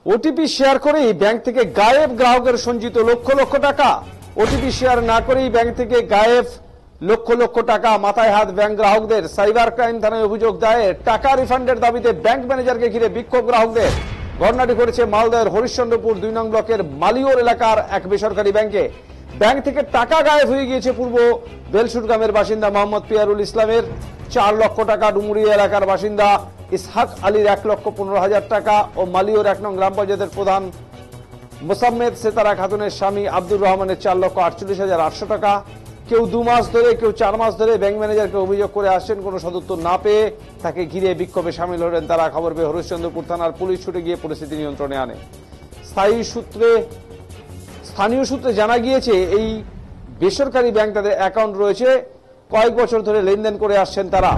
OTP share করেই bank থেকে গায়েব গ্রাহকের সঞ্চিত লক্ষ লক্ষ টাকা। ওটিপি শেয়ার না করেই ব্যাংক থেকে গায়েব লক্ষ লক্ষ টাকা, মাথায় হাত ব্যাংক গ্রাহকদের। সাইবার ক্রাইম থানায় অভিযোগ দায়ের। টাকা রিফান্ডের দাবিতে ব্যাংক ম্যানেজারকে ঘিরে বিক্ষোভ গ্রাহকদের। ঘটনাটি ঘটেছে মালদহের হরিশ্চন্দ্রপুর 2 নং ব্লকের মালিওর এলাকার এক বেসরকারি ব্যাংকে। ব্যাংক থেকে টাকা গায়েব হয়ে গিয়েছে পূর্ব বেলসুর গ্রামের বাসিন্দা মোহাম্মদ পিয়ারুল ইসলামের 4 লক্ষ টাকা, ডুমুরিয়া এলাকার বাসিন্দা ইসহাক আলীর 1,15,000 টাকা ও মালিওর 1 নং গ্রাম পঞ্চায়েতের প্রধান মোসাম্মেদ সেতারা খাতুনের স্বামী আব্দুর রহমানের 4,48,800 টাকা। কেউ 2 মাস ধরে, কেউ 4 মাস ধরে ব্যাংক ম্যানেজারকে অভিযোগ করে আসছেন। কোনো সদুত্তর না পেয়ে তাকে ঘিরে বিক্ষোভে সামিল হলেন তারা। খবর পেয়ে হরিশ্চন্দ্রপুর থানার পুলিশ ছুটে গিয়ে পরিস্থিতি নিয়ন্ত্রণে আনে। স্থানীয় সূত্রে জানা গিয়েছে এই বেসরকারি ব্যাংক তাদের অ্যাকাউন্ট রয়েছে, কয়েক বছর ধরে লেনদেন করে আসছেন তারা।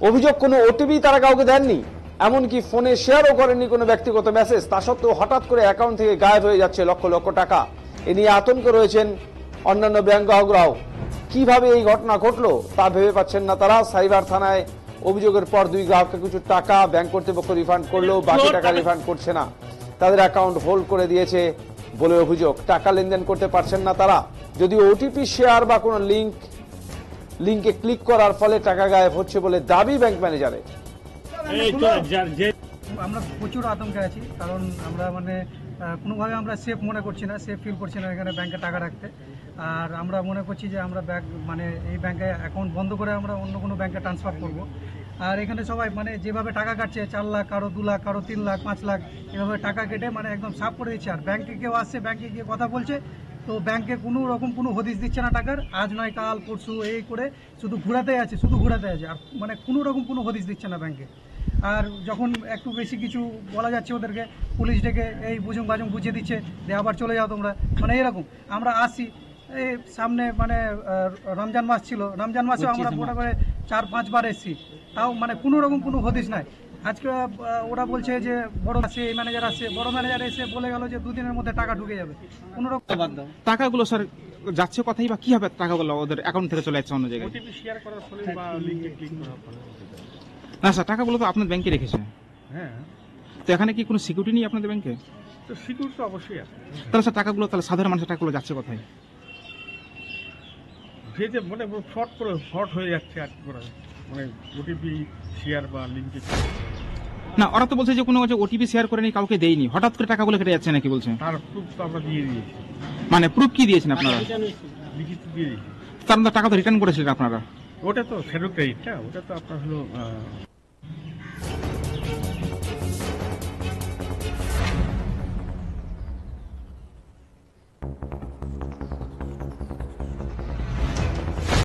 অভিযোগ, কোনো ওটিপি তারা কাউকে দেননি, এমনকি ফোনে শেয়ারও করেননি কোনো ব্যক্তিগত মেসেজ। তা সত্ত্বেও হঠাৎ করে অ্যাকাউন্ট থেকে গায়েব হয়ে যাচ্ছে লক্ষ লক্ষ টাকা। এ নিয়ে আতঙ্ক রয়েছেন অন্যান্য ব্যাংক গ্রাহকরাও। কিভাবে এই ঘটনা ঘটলো তা ভেবে পাচ্ছেন না তারা। সাইবার থানায় অভিযোগের পর 2 গ্রাহককে কিছু টাকা ব্যাংক কর্তৃপক্ষ রিফান্ড করলেও বাকি টাকা রিফান্ড করছে না। তাদের অ্যাকাউন্ট হোল্ড করে দিয়েছে বলে অভিযোগ। টাকা লেনদেন করতে পারছেন না তারা। যদিও ওটিপি শেয়ার বা কোনো লিঙ্কে ক্লিক করার ফলে টাকা গায়েব হচ্ছে বলে দাবি ব্যাংক ম্যানেজারের। আমরা প্রচুর আতঙ্কে আছি, কারণ আমরা কোনোভাবে আমরা সেফ মনে করছি না, সেফ ফিল করছি না এখানে ব্যাংকে টাকা রাখতে। আর আমরা মনে করছি যে আমরা এই ব্যাংকে অ্যাকাউন্ট বন্ধ করে আমরা অন্য কোনো ব্যাংকে ট্রান্সফার করব। আর এখানে সবাই যেভাবে টাকা কাটছে, 4 লাখ, কারো 2 লাখ, কারো 3 লাখ, 5 লাখ, এভাবে টাকা কেটে একদম সাফ করে দিচ্ছে। আর ব্যাংকে কেউ আসছে, ব্যাংকে গিয়ে কথা বলছে, তো ব্যাংকে কোনো রকম কোনো হদিশ দিচ্ছে না টাকার। আজ নয় কাল পরশু এই করে শুধু ঘোরাতে আছে, আর কোনো রকম কোনো হদিশ দিচ্ছে না ব্যাংকে। আর যখন একটু বেশি কিছু বলা যাচ্ছে ওদেরকে, পুলিশ ডেকে এই বুঝুং বাজুং বুঝিয়ে দিচ্ছে যে আবার চলে যাও তোমরা, এরকম। আমরা আসি এই সামনে রমজান মাস ছিল, রমজান মাসেও আমরা মোটামুটি 4-5 বার এসেছি, তাও কোনো রকম কোনো হদিশ নাই। আজকে ওরা বলছে যে বড় আসে, এই ম্যানেজার আসে, বড় ম্যানেজার এসে বলে গেল যে 2 দিনের মধ্যে টাকা ঢুকে যাবে। কোনো রকম টাকাগুলো স্যার যাচ্ছে কথাই বা কি হবে, টাকাগুলো ওদের অ্যাকাউন্ট থেকে চলে যাচ্ছে অন্য জায়গায়? ওটিপি শেয়ার করার ফলে বা লিংকে ক্লিক করার ফলে। না স্যার, টাকাগুলো তো আপনার ব্যাংকে রেখেছে। হ্যাঁ, তো এখানে কি কোনো সিকিউরিটি নেই আপনাদের ব্যাংকে? তো সিকিউরিটি তো অবশ্যই আছে। তাহলে স্যার টাকাগুলো, তাহলে সাধারণ মানুষের টাকাগুলো যাচ্ছে কোথায়? যে ফ্রড হয়ে যাচ্ছে আর কি করা, ওটিপি শেয়ার বা লিংকে। না, ওরা তো বলছে যে কোনো ওটিপি শেয়ার করেনি, কাউকে দেয়নি, হঠাৎ করে টাকাগুলো কেটে যাচ্ছে নাকি বলছে? তার প্রুফ তো আমরা দিয়ে দিয়েছি। প্রুফ কি দিয়েছেন আপনারা? লিখিত দিয়ে দিয়েছি। তার মধ্যে টাকা তো রিটার্ন করেছিলেন আপনারা? ওটা তো শ্যাডো ক্রেডিটটা, ওটা তো আপনার হলো